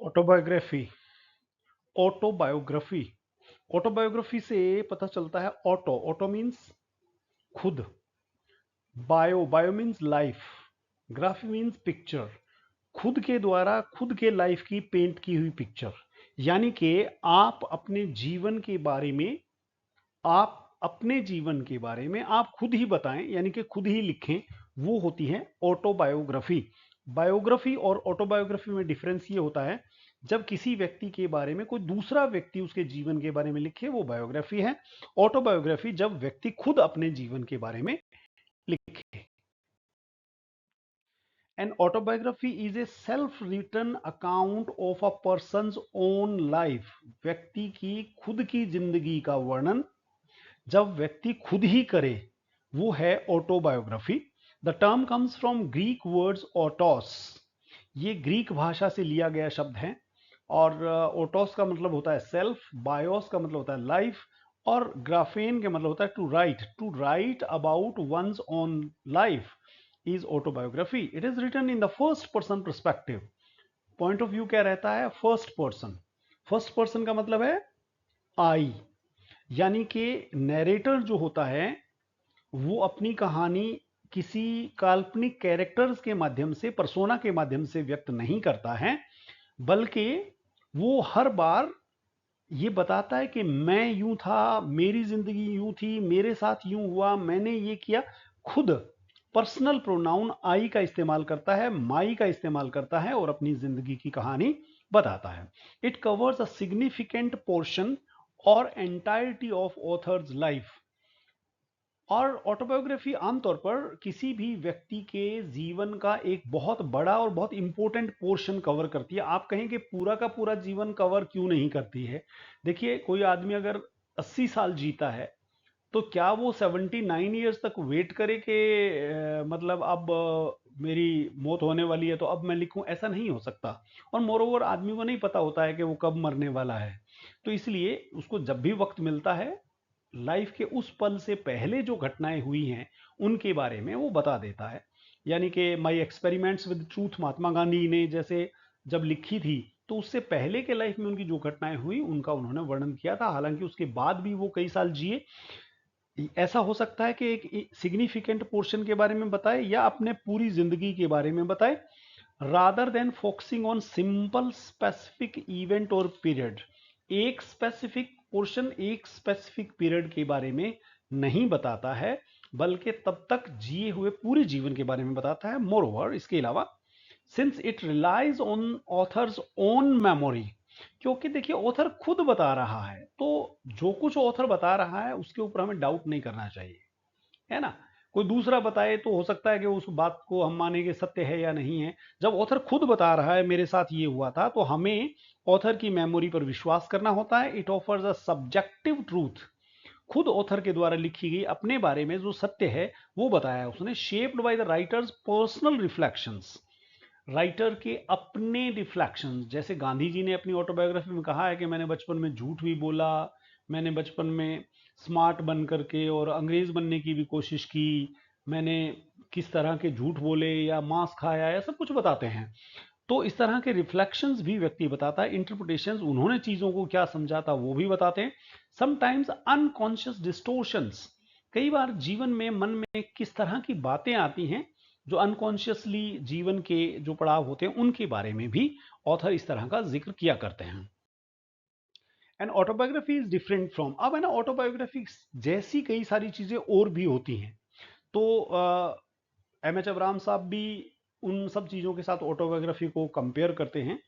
Autobiography autobiography autobiography से पता चलता है ऑटो ऑटो मीन्स खुद, bio means life, graphy means picture. खुद के द्वारा खुद के लाइफ की पेंट की हुई पिक्चर, यानी कि आप अपने जीवन के बारे में आप अपने जीवन के बारे में आप खुद ही बताएं, यानी कि खुद ही लिखें, वो होती है ऑटोबायोग्राफी। बायोग्राफी और ऑटोबायोग्राफी में डिफरेंस ये होता है, जब किसी व्यक्ति के बारे में कोई दूसरा व्यक्ति उसके जीवन के बारे में लिखे वो बायोग्राफी है। ऑटोबायोग्राफी जब व्यक्ति खुद अपने जीवन के बारे में लिखे। An autobiography is a self-written account of a person's own life। व्यक्ति की खुद की जिंदगी का वर्णन जब व्यक्ति खुद ही करे वो है autobiography. The term comes from Greek words autos. ये ग्रीक भाषा से लिया गया शब्द है और ओटोस का मतलब होता है सेल्फ, बायोस का मतलब होता है लाइफ और ग्राफेन का मतलब होता है to write about one's own life is autobiography. It is written in the first person perspective. Point of view क्या रहता है? First person. फर्स्ट पर्सन का मतलब है आई, यानी कि नैरेटर जो होता है वो अपनी कहानी किसी काल्पनिक कैरेक्टर्स के माध्यम से, पर्सोना के माध्यम से व्यक्त नहीं करता है, बल्कि वो हर बार ये बताता है कि मैं यूं था, मेरी जिंदगी यूं थी, मेरे साथ यूं हुआ, मैंने ये किया। खुद पर्सनल प्रोनाउन आई का इस्तेमाल करता है, माई का इस्तेमाल करता है और अपनी जिंदगी की कहानी बताता है। It covers a significant portion और एंटायरिटी ऑफ ऑथर्स लाइफ। और ऑटोबायोग्राफी आमतौर पर किसी भी व्यक्ति के जीवन का एक बहुत बड़ा और बहुत इंपॉर्टेंट पोर्शन कवर करती है। आप कहें कि पूरा का पूरा जीवन कवर क्यों नहीं करती है? देखिए, कोई आदमी अगर 80 साल जीता है तो क्या वो 79 ईयर्स तक वेट करे कि मतलब अब मेरी मौत होने वाली है तो अब मैं लिखूं? ऐसा नहीं हो सकता। और मोरोवर आदमी को नहीं पता होता है कि वो कब मरने वाला है, तो इसलिए उसको जब भी वक्त मिलता है लाइफ के उस पल से पहले जो घटनाएं हुई हैं उनके बारे में वो बता देता है। यानी कि my experiments with truth Mahatma Gandhi ने जैसे जब लिखी थी तो उससे पहले के लाइफ में उनकी जो घटनाएं हुई उनका उन्होंने वर्णन किया था। हालांकि उसके बाद भी वो कई साल जिए। ऐसा हो सकता है कि एक सिग्निफिकेंट पोर्शन के बारे में बताए या अपने पूरी जिंदगी के बारे में बताए, rather than focusing on simple specific event और पीरियड। एक स्पेसिफिक पोर्शन एक स्पेसिफिक पीरियड के बारे में नहीं बताता है, बल्कि तब तक जिए हुए पूरे जीवन के बारे में बताता है। मोर ओवर, इसके अलावा since it relies on author's own memory, क्योंकि देखिए ऑथर खुद बता रहा है तो जो कुछ ऑथर बता रहा है उसके ऊपर हमें डाउट नहीं करना चाहिए, है ना? कोई दूसरा बताए तो हो सकता है कि उस बात को हम मानेंगे सत्य है या नहीं है। जब ऑथर खुद बता रहा है मेरे साथ ये हुआ था तो हमें ऑथर की मेमोरी पर विश्वास करना होता है। It offers a subjective truth. खुद ऑथर के द्वारा लिखी गई अपने बारे में जो सत्य है वो बताया है उसने। Shaped by the writers personal reflections. Writer के अपने रिफ्लेक्शंस, जैसे गांधी जी ने अपनी ऑटोबायोग्राफी में कहा है कि मैंने बचपन में झूठ भी बोला, मैंने बचपन में स्मार्ट बन करके और अंग्रेज बनने की भी कोशिश की, मैंने किस तरह के झूठ बोले या मांस खाया, या सब कुछ बताते हैं। तो इस तरह के रिफ्लेक्शंस भी व्यक्ति बताता है। इंटरप्रिटेशंस, उन्होंने चीजों को क्या समझा था वो भी बताते हैं। Sometimes unconscious distortions. कई बार जीवन में मन में किस तरह की बातें आती हैं जो अनकॉन्शियसली जीवन के जो पड़ाव होते हैं उनके बारे में भी ऑथर इस तरह का जिक्र किया करते हैं। And autobiography is different from, अब है ना, ऑटोबायोग्राफी जैसी कई सारी चीजें और भी होती हैं। तो एम एच अब्राहम साहब भी उन सब चीज़ों के साथ ऑटोबायोग्राफी को कंपेयर करते हैं।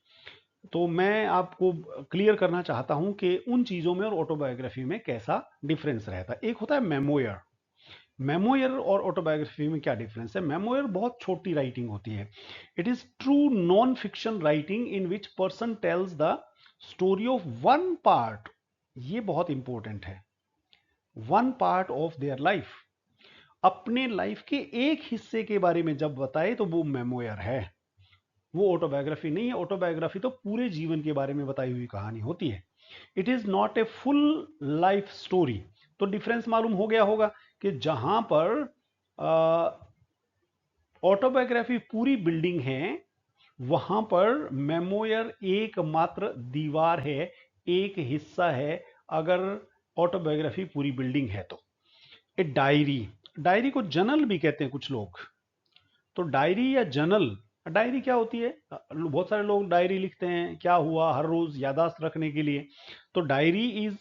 तो मैं आपको क्लियर करना चाहता हूं कि उन चीज़ों में और ऑटोबायोग्राफी में कैसा डिफरेंस रहता है। एक होता है मेमोयर। मेमोयर और ऑटोबायोग्राफी में क्या डिफरेंस है? मेमोयर बहुत छोटी राइटिंग होती है। It is true non fiction writing in which person tells the story of one part, ये बहुत इंपॉर्टेंट है, one part of their life. अपने लाइफ के एक हिस्से के बारे में जब बताए तो वो मेमोयर है, वो ऑटोबायोग्राफी नहीं है। ऑटोबायोग्राफी तो पूरे जीवन के बारे में बताई हुई कहानी होती है। It is not a full life story. तो डिफरेंस मालूम हो गया होगा कि जहां पर ऑटोबायोग्राफी पूरी बिल्डिंग है, वहां पर मेमोयर एकमात्र दीवार है, एक हिस्सा है, अगर ऑटोबायोग्राफी पूरी बिल्डिंग है तो। ए डायरी, डायरी को जर्नल भी कहते हैं कुछ लोग। तो डायरी या जर्नल, डायरी क्या होती है? बहुत सारे लोग डायरी लिखते हैं क्या हुआ हर रोज यादाश्त रखने के लिए। तो diary is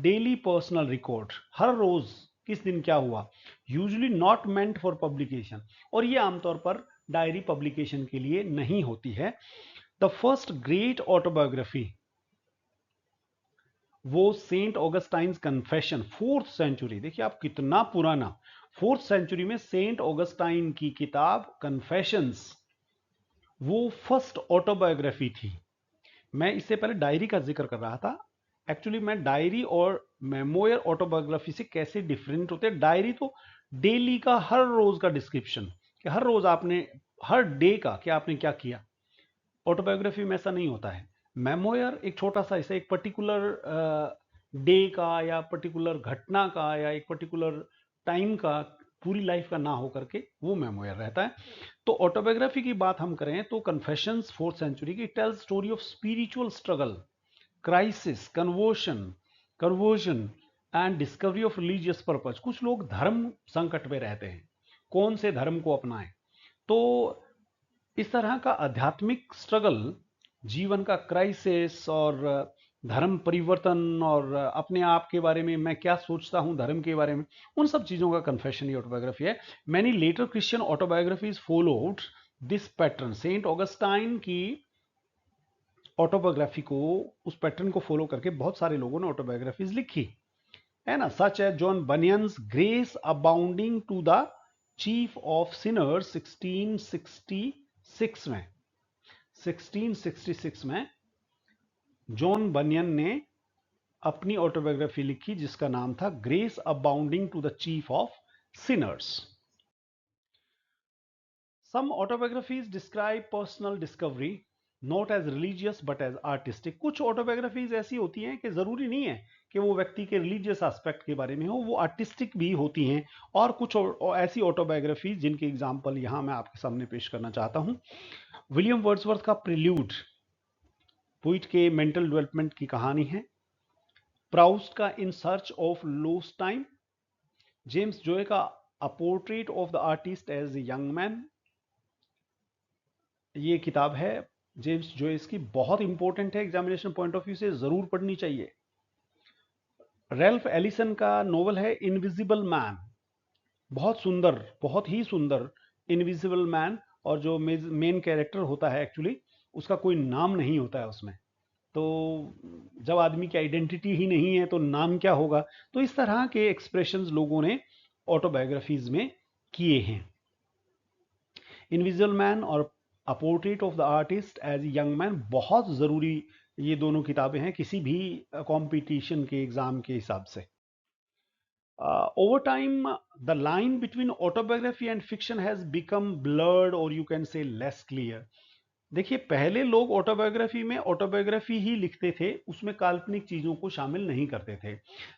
daily personal record, हर रोज किस दिन क्या हुआ, usually not meant for publication, और ये आमतौर पर डायरी पब्लिकेशन के लिए नहीं होती है। द फर्स्ट ग्रेट ऑटोबायोग्राफी वो सेंट ऑगस्टाइन्स कन्फेशन, 4th सेंचुरी, देखिए आप कितना पुराना, 4th सेंचुरी में सेंट ऑगस्टाइन की किताब कन्फेशंस, वो फर्स्ट ऑटोबायोग्राफी थी। मैं इससे पहले डायरी का जिक्र कर रहा था। एक्चुअली मैं डायरी और मेमोयर ऑटोबायोग्राफी से कैसे डिफरेंट होते हैं। डायरी तो डेली का, हर रोज का डिस्क्रिप्शन, कि हर रोज आपने, हर डे का कि आपने क्या किया। ऑटोबायोग्राफी में ऐसा नहीं होता है। मेमोयर एक छोटा सा, इसे एक पर्टिकुलर डे का या पर्टिकुलर घटना का या एक पर्टिकुलर टाइम का, पूरी लाइफ का ना हो करके वो मेमोयर रहता है। तो ऑटोबायोग्राफी की बात हम करें तो कन्फेशंस 4th सेंचुरी की tells story of spiritual struggle, crisis, conversion and discovery of religious purpose. कुछ लोग धर्म संकट में रहते हैं, कौन से धर्म को अपनाएं। तो इस तरह का आध्यात्मिक स्ट्रगल, जीवन का क्राइसिस और धर्म परिवर्तन और अपने आप के बारे में मैं क्या सोचता हूं धर्म के बारे में, उन सब चीजों का कन्फेशन ही ऑटोबायोग्राफी है। Many later Christian autobiographies followed this pattern. Saint Augustine की ऑटोबायोग्राफी को, उस पैटर्न को फॉलो करके बहुत सारे लोगों ने ऑटोबायोग्राफीज लिखी है ना। सच है John Bunyan's grace abounding to the chief of sinners 1666 में, 1666 में जॉन बनियन ने अपनी ऑटोबायोग्राफी लिखी जिसका नाम था grace abounding to the chief of sinners. Some autobiographies describe personal discovery not as religious but as artistic. कुछ ऑटोबायोग्राफीज ऐसी होती हैं कि जरूरी नहीं है कि वो व्यक्ति के रिलीजियस एस्पेक्ट के बारे में हो, वो आर्टिस्टिक भी होती हैं। और कुछ ऐसी ऑटोबायोग्राफीज जिनके एग्जाम्पल यहां मैं आपके सामने पेश करना चाहता हूं। विलियम वर्ड्सवर्थ का प्रिल्यूड, पोइट के मेंटल डेवलपमेंट की कहानी है। प्राउस्ट का in search of lost time. James Joyce का a portrait of the artist as a young man, ये किताब है जेम्स जॉयस की, बहुत इंपॉर्टेंट है, एग्जामिनेशन पॉइंट ऑफ व्यू से जरूर पढ़नी चाहिए। रेल्फ एलिसन का नोवेल है इनविजिबल मैन, बहुत सुंदर, बहुत ही सुंदर इनविजिबल मैन। और जो मेन कैरेक्टर होता है एक्चुअली उसका कोई नाम नहीं होता है उसमें। तो जब आदमी की आइडेंटिटी ही नहीं है तो नाम क्या होगा। तो इस तरह के एक्सप्रेशंस लोगों ने ऑटोबायोग्राफीज में किए हैं। इनविजिबल मैन और A portrait of the artist as Young Man बहुत ज़रूरी ये दोनों किताबें हैं किसी भी कंपटीशन के एग्जाम के हिसाब से। Over time the line between autobiography and fiction has become blurred और you can say less clear. देखिए पहले लोग ऑटोबायोग्राफी में ऑटोबायोग्राफी ही लिखते थे, उसमें काल्पनिक चीजों को शामिल नहीं करते थे।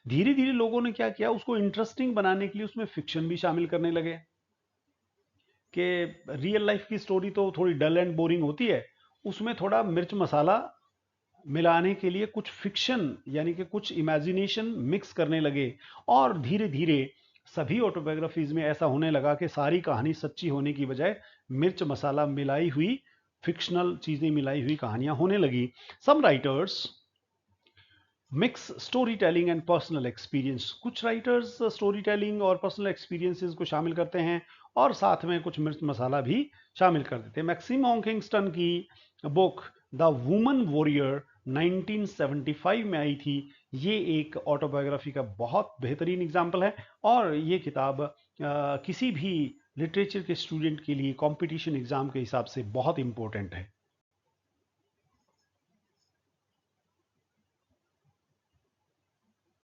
धीरे धीरे लोगों ने क्या किया, उसको इंटरेस्टिंग बनाने के लिए उसमें फिक्शन भी शामिल करने लगे कि रियल लाइफ की स्टोरी तो थोड़ी डल एंड बोरिंग होती है, उसमें थोड़ा मिर्च मसाला मिलाने के लिए कुछ फिक्शन यानी कि कुछ इमेजिनेशन मिक्स करने लगे। और धीरे धीरे सभी ऑटोबायोग्राफीज में ऐसा होने लगा कि सारी कहानी सच्ची होने की बजाय मिर्च मसाला मिलाई हुई, फिक्शनल चीजें मिलाई हुई कहानियां होने लगी। Some writers mix story telling and personal experience. कुछ राइटर्स स्टोरी टेलिंग और पर्सनल एक्सपीरियंसेस को शामिल करते हैं और साथ में कुछ मिर्च मसाला भी शामिल कर देते हैं। मैक्सिम किंगस्टन की बुक द वुमन वॉरियर 1975 में आई थी, ये एक ऑटोबायोग्राफी का बहुत बेहतरीन एग्जाम्पल है। और ये किताब किसी भी लिटरेचर के स्टूडेंट के लिए कंपटीशन एग्जाम के हिसाब से बहुत इंपॉर्टेंट है।